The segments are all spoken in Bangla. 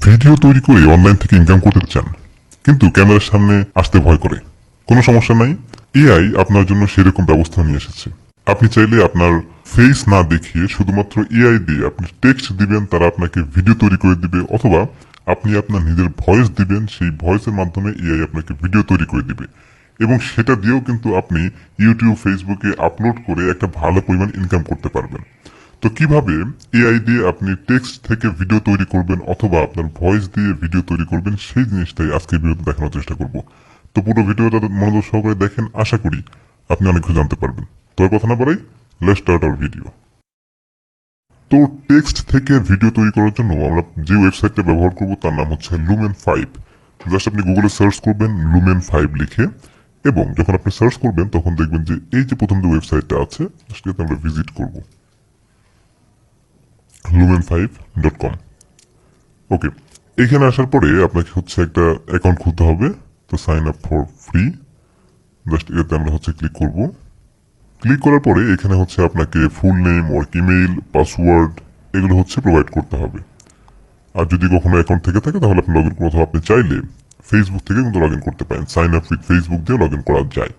ভিডিও তৈরি করে অনলাইন থেকে ইনকাম করতে চান, কিন্তু ক্যামেরার সামনে আসতে ভয় করে? কোনো সমস্যা নাই। এআই আপনার জন্য সেরকম ব্যবস্থা নিয়ে এসেছে। আপনি চাইলে আপনার ফেস না দেখিয়ে শুধুমাত্র এআই দিয়ে আপনি টেক্সট দিবেন, তারা আপনাকে ভিডিও তৈরি করে দিবে, অথবা আপনি আপনার নিজের ভয়েস দিবেন, সেই ভয়েসের মাধ্যমে এআই আপনাকে ভিডিও তৈরি করে দিবে। এবং সেটা দিয়েও কিন্তু আপনি ইউটিউব, ফেসবুকে আপলোড করে একটা ভালো পরিমাণ ইনকাম করতে পারবেন। তো কিভাবে এআই দিয়ে আপনি টেক্সট থেকে ভিডিও তৈরি করবেন অথবা আপনার ভয়েস দিয়ে ভিডিও তৈরি করবেন, সেই জিনিসটাই আজকের ভিডিওতে দেখানোর চেষ্টা করব। তো পুরো ভিডিওটা মনোযোগ সহকারে দেখেন, আশা করি আপনি অনেক কিছু জানতে পারবেন। তো আর কথা না বাড়াই, লেটস স্টার্ট আওয়ার ভিডিও। তো টেক্সট থেকে ভিডিও তৈরি করার জন্য আমরা যে ওয়েবসাইটটা ব্যবহার করব তার নাম হচ্ছে Lumen 5। জাস্ট আপনি গুগলে সার্চ করবেন Lumen 5 লিখে, এবং যখন আপনি সার্চ করবেন তখন দেখবেন যে এই যে প্রথম যে ওয়েবসাইটটা আছে সেটাতে আমরা ভিজিট করব, lumen5.com। ওকে, এখানে আসার পরে আপনাকে হচ্ছে একটা অ্যাকাউন্ট খুলতে হবে। তো sign up for free, just এটাতে আমরা হচ্ছে ক্লিক করব। ক্লিক করার পরে এখানে হচ্ছে আপনাকে full name, work email, password এগুলো হচ্ছে প্রোভাইড করতে হবে। আর যদি কখনো অ্যাকাউন্ট থেকে থাকে তাহলে আপনি লগ ইন করতে, আপনি চাইলে ফেসবুক থেকে কিন্তু লগ ইন করতে পারেন। সাইন আপ উইথ ফেসবুক দিয়ে লগ ইন করা যায়।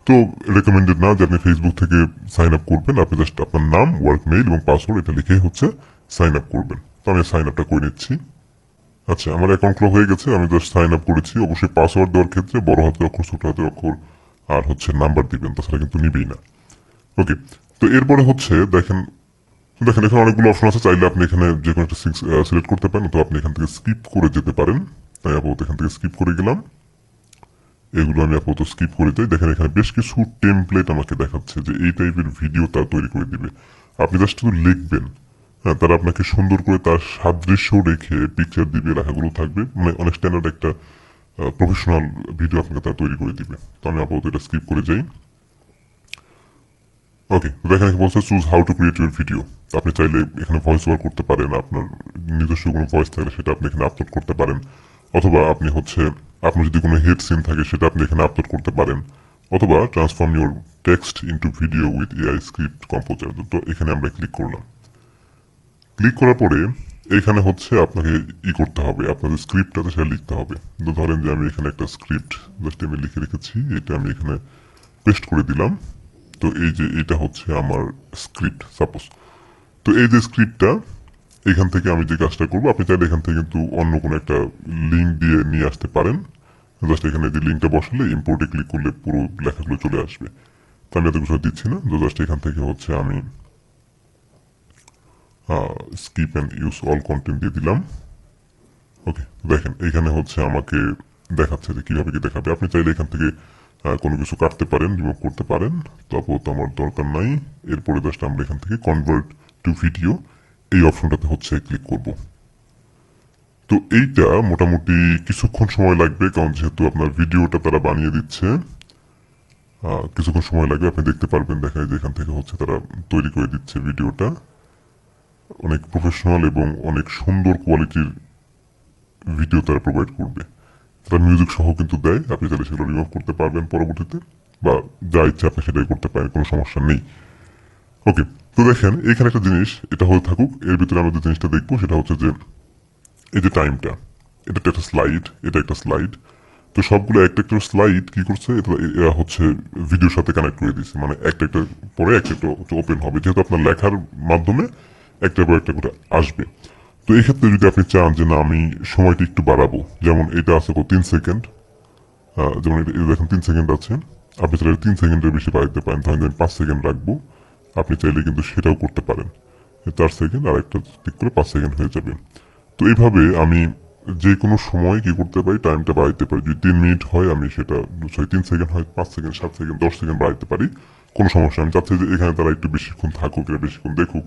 তো রেকমেন্ডেড না যে আপনি ফেসবুক থেকে সাইন আপ করবেন। আপনি জাস্ট আপনার নাম, ওয়ার্ক মেইল এবং পাসওয়ার্ড এটা লিখে হচ্ছে সাইন আপ করবেন। তো আমি সাইন আপটা করে নিচ্ছি। আচ্ছা, আমার অ্যাকাউন্ট খোলা হয়ে গেছে, আমি জাস্ট সাইন আপ করেছি। অবশ্যই পাসওয়ার্ড দেওয়ার ক্ষেত্রে বড় হাতের অক্ষর, ছোট হাতের অক্ষর আর হচ্ছে নাম্বার দিবেন, তাছাড়া কিন্তু নিবেই না। ওকে, তো এরপরে হচ্ছে দেখেন দেখেন এখানে অনেকগুলো অপশন আছে। চাইলে আপনি এখানে যে কোনো একটা সিলেক্ট করতে পারেন, তো আপনি এখান থেকে স্কিপ করে যেতে পারেন। তাই আপাতত এখান থেকে স্কিপ করে গেলাম। এগুলো আমি আপাতত স্কিপ করে যাই। দেখেন এখানে বেশ কিছু টেমপ্লেট আমাকে দেখাচ্ছে যে এই টাইপের ভিডিও তারা তৈরি করে দিবে। আপনি জাস্ট শুধু লিখবেন, হ্যাঁ, তারা আপনাকে সুন্দর করে তার সাদৃশ্য রেখে পিকচার দিবে, লেখাগুলো থাকবে, মানে অনেক স্ট্যান্ডার্ড একটা প্রফেশনাল ভিডিও আপনাকে তারা তৈরি করে দিবে। তো আমি আপাতত এটা স্কিপ করে যাই। ওকে, দেখেন এখানে বলছে choose how to create your video. আপনি চাইলে এখানে ভয়েস ওভার করতে পারেন, আপনার নিজস্ব কোনো ভয়েস থাকলে সেটা আপনি এখানে আপলোড করতে পারেন, অথবা আপনি হচ্ছে আপনার যদি কোনো হেড সিন থাকে সেটা আপনি এখানে আপলোড করতে পারেন, অথবা transform your text into video with AI script composer. তো এখানে আমরা ক্লিক করলাম। ক্লিক করার পরে এখানে হচ্ছে আপনাকে করতে হবে, আপনাদের স্ক্রিপ্টটাতে সেটা লিখতে হবে। তো ধরেন যে আমি এখানে একটা স্ক্রিপ্ট জাস্ট আমি লিখে রেখেছি, এটা আমি এখানে পেস্ট করে দিলাম। তো এই যে এটা হচ্ছে আমার স্ক্রিপ্ট সাপোজ। তো এই যে স্ক্রিপ্টটা, এখান থেকে আমি যে কাজটা করবো, আপনি চাইলে এখান থেকে কিন্তু অন্য কোনো একটা লিঙ্ক দিয়ে নিয়ে আসতে পারেন। জাস্ট এখানে যে লিঙ্কটা বসালে ইম্পোর্টে ক্লিক করলে পুরো লেখাগুলো চলে আসবে। তো আমি এত কিছু দিচ্ছি না, তো জাস্ট এখান থেকে হচ্ছে আমি skip and use all content দিয়ে দিলাম। ওকে, দেখেন এখানে হচ্ছে আমাকে দেখাচ্ছে যে কিভাবে কি দেখাবে। আপনি চাইলে এখান থেকে কোনো কিছু কাটতে পারেন, রিমুভ করতে পারেন। তো আপাতত আমার দরকার নাই। এরপরে জাস্ট আমরা এখান থেকে কনভার্ট টু ভিডিও এই অপশনটাতে হচ্ছে ক্লিক করব। তো এইটা মোটামুটি কিছুক্ষণ সময় লাগবে, কারণ যেহেতু আপনার ভিডিওটা তারা বানিয়ে দিচ্ছে, কিছুক্ষণ সময় লাগবে। আপনি দেখতে পারবেন, দেখা যায় এখান থেকে হচ্ছে তারা তৈরি করে দিচ্ছে ভিডিওটা। অনেক প্রফেশনাল এবং অনেক সুন্দর কোয়ালিটির ভিডিও তারা প্রোভাইড করবে। তারা মিউজিক সহ কিন্তু দেয়, আপনি চাইলে সেগুলো রিমুভ করতে পারবেন পরবর্তীতে, বা যা ইচ্ছা আপনি সেটাই করতে পারেন, কোনো সমস্যা নেই। ওকে, তো দেখেন এখানে একটা জিনিস, এটা হয়ে থাকুক। এর ভিতরে আমরা যে জিনিসটা দেখবো সেটা হচ্ছে যে এই যে টাইমটা, এটা একটা স্লাইড, এটা একটা স্লাইড। তো সবগুলো একটা একটা স্লাইড কি করছে, এরা হচ্ছে ভিডিওর সাথে কানেক্ট করে দিচ্ছে, মানে একটা একটা পরে একটা একটা ওপেন হবে, যেহেতু আপনার লেখার মাধ্যমে একটা পর একটা করে আসবে। তো এই ক্ষেত্রে যদি আপনি চান যে না আমি সময়টা একটু বাড়াবো, যেমন এটা আছে 3 সেকেন্ড, যেমন এটা দেখেন 3 সেকেন্ড আছে, আপনি চাইলে 3 সেকেন্ডের বেশি বাড়াতে পারেন। ধরেন আমি 5 সেকেন্ড রাখবো, আপনি চাইলে কিন্তু সেটাও করতে পারেন। 4 সেকেন্ড আর একটা ক্লিক করে 5 সেকেন্ড হয়ে যাবে। তো এইভাবে আমি যে কোনো সময় কি করতে পারি, টাইমটা বাড়াইতে পারি। যদি 3 মিনিট হয় আমি সেটা, 3 সেকেন্ড হয়, 5 সেকেন্ড, 7 সেকেন্ড, 10 সেকেন্ড বাড়াইতে পারি, কোনো সমস্যা। আমি চাচ্ছি যে এখানে তারা একটু বেশিক্ষণ থাকুক, এটা বেশিক্ষণ দেখুক।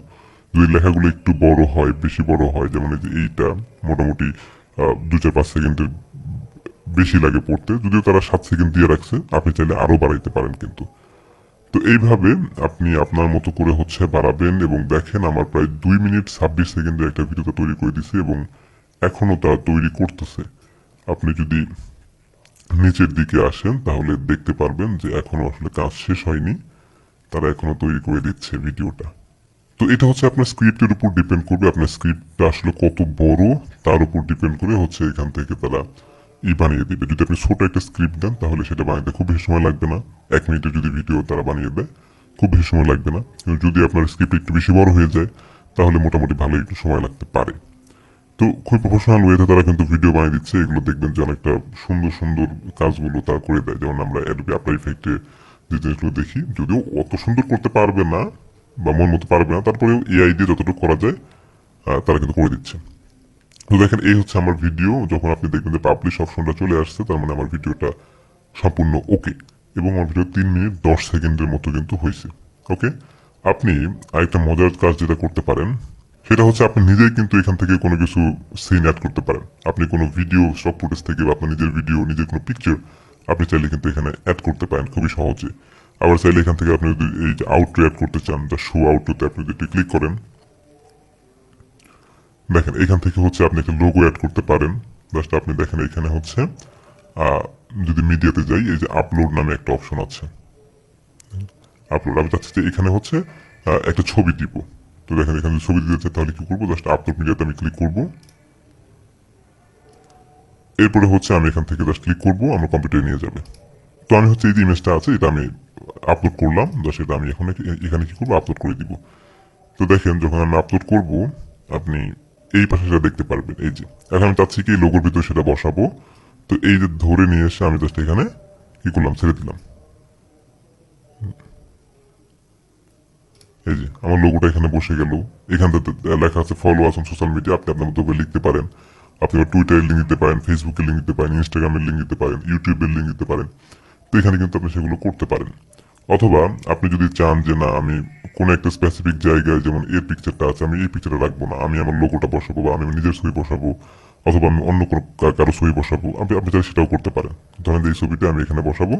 যদি লেখাগুলো একটু বড় হয়, বেশি বড় হয়, যেমন এই যে এইটা মোটামুটি 2-4-5 সেকেন্ডের বেশি লাগে পড়তে, যদিও তারা 7 সেকেন্ড দিয়ে রাখছে, আপনি চাইলে আরো বাড়াইতে পারেন কিন্তু। তো এইভাবে আপনি আপনার মতো করে হচ্ছে বাড়াবেন। এবং দেখেন আমার প্রায় 2 মিনিট 26 সেকেন্ডের একটা ভিডিওটা তৈরি করে দিছে, এবং এখনো তা তৈরি করতেছে। আপনি যদি নিচের দিকে আসেন তাহলে দেখতে পারবেন যে এখনো আসলে কাজ শেষ হয়নি, তারা এখনো তৈরি করে দিচ্ছে ভিডিওটা। তো তো এটা হচ্ছে আপনার স্ক্রিপ্টের উপর ডিপেন্ড করবে, আপনার স্ক্রিপ্টটা আসলে কত বড় তার উপর ডিপেন্ড করে হচ্ছে এখান থেকে তারা বানিয়ে দিবে। যদি আপনি ছোট একটা স্ক্রিপ্ট দেন তাহলে সেটা বানাতে খুব বেশি সময় লাগবে না, 1 মিনিটের যদি ভিডিও তারা বানিয়ে দেয় খুব বেশি সময় লাগবে না। কিন্তু যদি আপনার স্ক্রিপ্ট একটু বেশি বড় হয়ে যায় তাহলে মোটামুটি ভালো একটু সময় লাগতে পারে। তো খুব প্রফেশনাল ওয়েতে তারা কিন্তু ভিডিও বানিয়ে দিচ্ছে, এগুলো দেখবেন যে অনেকটা সুন্দর সুন্দর কাজগুলো তারা করে দেয়। যেমন আমরা অ্যাডোবি আফটার ইফেক্টে যে জিনিসগুলো দেখি, যদিও অত সুন্দর করতে পারবে না বা মন মতো পারবে না, তারপরেও এআই দিয়ে যতটুকু করা যায় তারা কিন্তু করে দিচ্ছে। তো দেখেন এই হচ্ছে আমার ভিডিও, যখন আপনি দেখবেন যে পাবলিশ অপশনটা চলে আসছে তার মানে আমার ভিডিওটা সম্পূর্ণ ওকে, এবং আমার ভিডিও 3 মিনিট 10 সেকেন্ডের মতো কিন্তু হয়েছে। ওকে, আপনি আরেকটা মজার কাজ যেটা করতে পারেন সেটা হচ্ছে আপনি নিজেই কিন্তু এখান থেকে কোনো কিছু সিন অ্যাড করতে পারেন। আপনি কোনো ভিডিও স্টক ফুটেজ থেকে বা আপনার নিজের ভিডিও, নিজের কোনো পিকচার আপনি চাইলে কিন্তু এখানে অ্যাড করতে পারেন খুবই সহজে। আবার চাইলে এখান থেকে আপনি যদি এই যে আউটরো অ্যাড করতে চান, যা শো আউটরোতে আপনি যদি ক্লিক করেন, দেখেন এখান থেকে হচ্ছে আপনি একটা লোগো অ্যাড করতে পারেন। জাস্ট আপনি দেখেন এখানে হচ্ছে যদি মিডিয়াতে যাই, এই যে আপলোড নামে একটা অপশন আছে, আপলোড। আমি চাচ্ছি যে এখানে হচ্ছে একটা ছবি দিব। তো দেখেন এখানে যদি ছবি দিতে চাই তাহলে কি করবো, জাস্ট আপলোড মিডিয়াতে আমি ক্লিক করবো। এরপরে হচ্ছে আমি এখান থেকে জাস্ট ক্লিক করবো, আমার কম্পিউটারে নিয়ে যাবে। তো আমি হচ্ছে এই যে ইমেজটা আছে এটা আমি আপলোড করলাম, জাস্ট এটা আমি এখন এখানে কি করবো, আপলোড করে দিব। তো দেখেন যখন আমি আপলোড করব আপনি এই পাশে সেটা দেখতে পারবেন। এই যে এখন আমি চাচ্ছি কি লোগোর ভিতরে সেটা বসাবো, তো এই যে ধরে নিয়ে এসে আমি জাস্ট এখানে কি করলাম, ছেড়ে দিলাম। এই যে আমার লোগোটা এখানে বসে গেল। এখান থেকে লেখা আছে follow us on social media, আপনি আপনার মতো করে লিখতে পারেন। আপনি টুইটারের লিঙ্ক দিতে পারেন, ফেসবুকের লিঙ্ক দিতে পারেন, ইনস্টাগ্রামের লিঙ্ক দিতে পারেন, ইউটিউবের লিঙ্ক দিতে পারেন। তো এখানে কিন্তু আপনি সেগুলো করতে পারেন। অথবা আপনি যদি চান যে না আমি কোনো একটা স্পেসিফিক জায়গায়, যেমন এই পিকচারটা আছে আমি এই পিকচারটা রাখবো না, আমি আমার লোগোটা বসাবো বা আমি আমার নিজের ছবি বসাবো, অথবা আমি অন্য কোনো কারো ছবি বসাবো, আপনি আপনি চাইলে সেটাও করতে পারেন। ধরেন যে এই ছবিটা আমি এখানে বসাবো,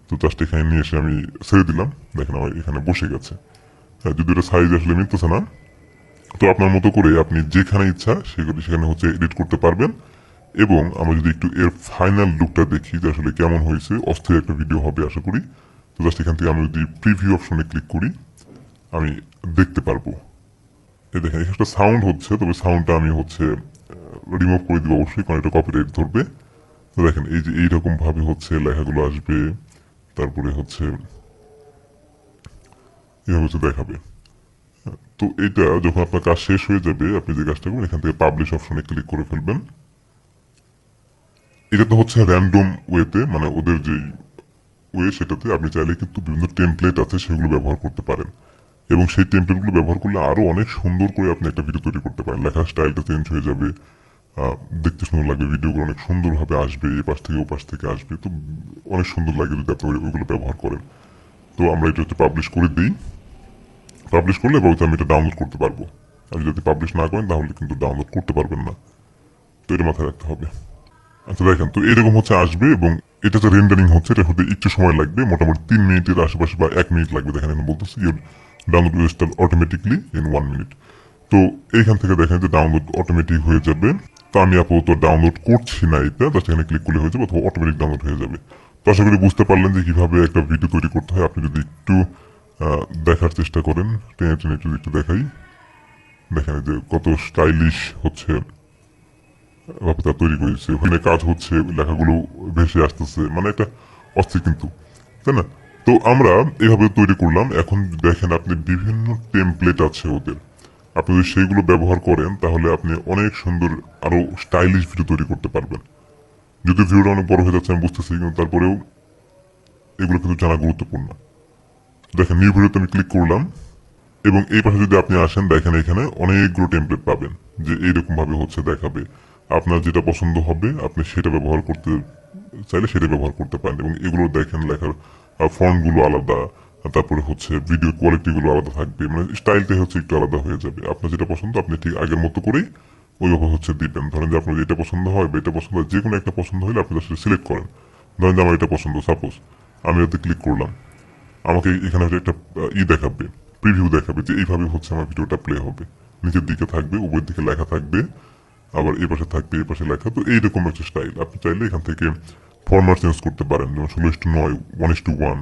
তো জাস্ট এখানে নিয়ে এসে আমি ছেড়ে দিলাম, দেখেন আমার এখানে বসে গেছে। হ্যাঁ, যদি এটা সাইজ আসলে মিলতেছে না, তো আপনার মতো করে আপনি যেখানে ইচ্ছা সেখানে হচ্ছে এডিট করতে পারবেন। এবং আমরা যদি একটু এর ফাইনাল লুকটা দেখি যে আসলে কেমন হয়েছে, অস্থির একটা ভিডিও হবে আশা করি। তো জাস্ট এখান থেকে আমি যদি প্রিভিউ অপশনে ক্লিক করি আমি দেখতে পারবো। এই দেখেন এখানে একটা সাউন্ড হচ্ছে, তবে সাউন্ডটা আমি হচ্ছে রিমুভ করে দিব অবশ্যই, কারণ এটা কপিরাইট ধরবে। তো দেখেন এই যে এইরকম ভাবে হচ্ছে লেখাগুলো আসবে, তারপরে হচ্ছে এভাবে হচ্ছে দেখাবে। তো এটা যখন আপনার কাজ শেষ হয়ে যাবে আপনি যে কাজটা করবেন এখান থেকে পাবলিশ অপশনে ক্লিক করে ফেলবেন। এটা তো হচ্ছে র্যান্ডম ওয়েতে, মানে ওদের যেই ওয়ে সেটাতে আপনি চাইলে কিন্তু বিভিন্ন টেমপ্লেট আছে সেগুলো ব্যবহার করতে পারেন, এবং সেই টেমপ্লেটগুলো ব্যবহার করলে আরো অনেক সুন্দর করে আপনি একটা ভিডিও তৈরি করতে পারেন। লেখার স্টাইলটা চেঞ্জ হয়ে যাবে, দেখতে সুন্দর লাগবে, ভিডিওগুলো অনেক সুন্দরভাবে আসবে, এ পাশ থেকে ও পাশ থেকে আসবে। তো অনেক সুন্দর লাগে যদি আপনি ওইগুলো ব্যবহার করেন। তো আমরা এটা হচ্ছে পাবলিশ করে দিই। পাবলিশ করলে বলতে আমি এটা ডাউনলোড করতে পারবো, আর যদি পাবলিশ না করেন তাহলে কিন্তু ডাউনলোড করতে পারবেন না। তো এটা মাথায় রাখতে হবে। আচ্ছা দেখেন, তো এরকম হচ্ছে আসবে, এবং এটা যে রেন্ডারিং হচ্ছে এটা হতে একটু সময় লাগবে, মোটামুটি 3 মিনিটের আশেপাশে বা 1 মিনিট লাগবে। দেখেন এখানে বলতেছি download will start automatically in 1 minute. তো এইখান থেকে দেখেন যে ডাউনলোড অটোমেটিক হয়ে যাবে। তো আমি আপাতত ডাউনলোড করছি না, এটা জাস্ট এখানে ক্লিক করলে হয়ে যাবে, অথবা অটোমেটিক ডাউনলোড হয়ে যাবে। তো আশা করি বুঝতে পারলেন যে কিভাবে একটা ভিডিও তৈরি করতে হয়। আপনি যদি একটু দেখার চেষ্টা করেন, টেনে টেনে একটু দেখাই, দেখেন যে কত স্টাইলিশ হচ্ছে ভাবে তৈরি করেছে, ওখানে কাজ হচ্ছে, লেখাগুলো ভেসে আসতেছে, মানে এটা অস্থির কিন্তু, তাই না? তো আমরা এভাবে তৈরি করলাম। এখন দেখেন আপনি বিভিন্ন টেমপ্লেট আছে ওদের, আপনি যদি সেইগুলো ব্যবহার করেন তাহলে আপনি অনেক সুন্দর আরো স্টাইলিশ ভিডিও তৈরি করতে পারবেন। যদি ভিডিওটা অনেক বড় হয়ে যাচ্ছে আমি বুঝতেছি, কিন্তু তারপরেও এগুলো কিন্তু জানা গুরুত্বপূর্ণ। দেখেন নিউ ভিডিওতে আমি ক্লিক করলাম, এবং এই পাশে যদি আপনি আসেন দেখেন এখানে অনেকগুলো টেমপ্লেট পাবেন, যে এইরকম ভাবে হচ্ছে দেখাবে। আপনার যেটা পছন্দ হবে আপনি সেটা ব্যবহার করতে চাইলে সেটা ব্যবহার করতে পারেন। এবং এগুলো দেখেন লেখার ফন্ট গুলো আলাদা, তারপরে হচ্ছে ভিডিও কোয়ালিটি গুলো আলাদা থাকবে, মানে স্টাইলটাই হচ্ছে একটু আলাদা হয়ে যাবে। আপনার যেটা পছন্দ আপনি ঠিক আগের মতো করেই ওইভাবে হচ্ছে দিবেন। ধরেন যে আপনার এটা পছন্দ হয় বা এটা পছন্দ হয়, যে কোনো একটা পছন্দ হলে আপনি সেটা সিলেক্ট করেন। ধরেন যে আমার এটা পছন্দ, সাপোজ আমি এতে ক্লিক করলাম, আমাকে এখানে একটা দেখাবে, প্রিভিউ দেখাবে যে এইভাবে হচ্ছে আমার ভিডিওটা প্লে হবে। নিচের দিকে থাকবে, উপরের দিকে লেখা থাকবে, আবার এই পাশে থাকবে, এই পাশে লেখা। তো এইরকম একটা স্টাইল আপনি চাইলে এখান থেকে ফরম্যাট চেঞ্জ করতে পারেন, যেমন 16:9, 1:1,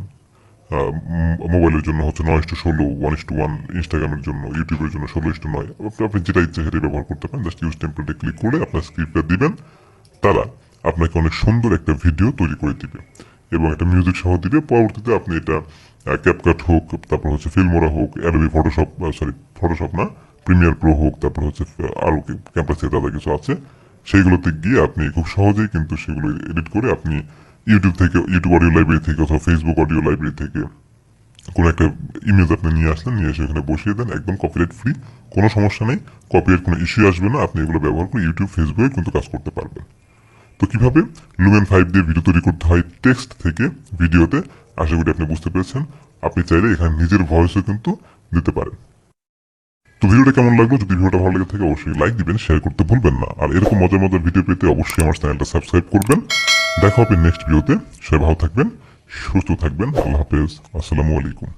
মোবাইলের জন্য হচ্ছে 9:16, 1:1, ইনস্টাগ্রামের জন্য, ইউটিউবের জন্য 16:9। আপনি যেটা ইচ্ছা সেটাই ব্যবহার করতে পারেন। জাস্ট ইউজ টেমপ্লেটে ক্লিক করে আপনার স্ক্রিপ্টটা দিবেন, তারা আপনাকে অনেক সুন্দর একটা ভিডিও তৈরি করে দিবে এবং একটা মিউজিক সহ দিবে। পরবর্তীতে আপনি এটা ক্যাপকাট হোক, তারপর হচ্ছে ফিল্মোরা হোক, অ্যাডোবি ফটোশপ, ফটোশপ না, প্রিমিয়ার প্রো হোক, তারপর হচ্ছে আরও ক্যাম্পাসে দাদা কিছু আছে, সেইগুলোতে গিয়ে আপনি খুব সহজেই কিন্তু সেগুলো এডিট করে আপনি ইউটিউব অডিও লাইব্রেরি থেকে অথবা ফেসবুক অডিও লাইব্রেরি থেকে কোনো একটা ইমেজ আপনি নিয়ে আসলেন, নিয়ে এসে এখানে বসিয়ে দেন, একদম কপিরাইট ফ্রি, কোনো সমস্যা নেই, কপিরাইট কোনো ইস্যু আসবে না। আপনি এগুলো ব্যবহার করে ইউটিউব, ফেসবুকে কিন্তু কাজ করতে পারবেন। তো কিভাবে লুমেন 5 দিয়ে ভিডিও তৈরি করতে হয় টেক্সট থেকে ভিডিওতে, আশা করি আপনি বুঝতে পেরেছেন। আপনি চাইলে এখানে নিজের ভয়েসও কিন্তু দিতে পারেন। তো ভিডিওটা কেমন লাগলো? যদি ভিডিওটা ভালো লেগে থাকে অবশ্যই লাইক দিবেন, শেয়ার করতে ভুলবেন না। আর এরকম মজার মজার ভিডিও পেতে অবশ্যই আমার চ্যানেলটা সাবস্ক্রাইব করবেন। দেখা হবে নেক্সট ভিডিওতে। সবাই ভালো থাকবেন, সুস্থ থাকবেন। আল্লাহ হাফেজ, আসসালামু আলাইকুম।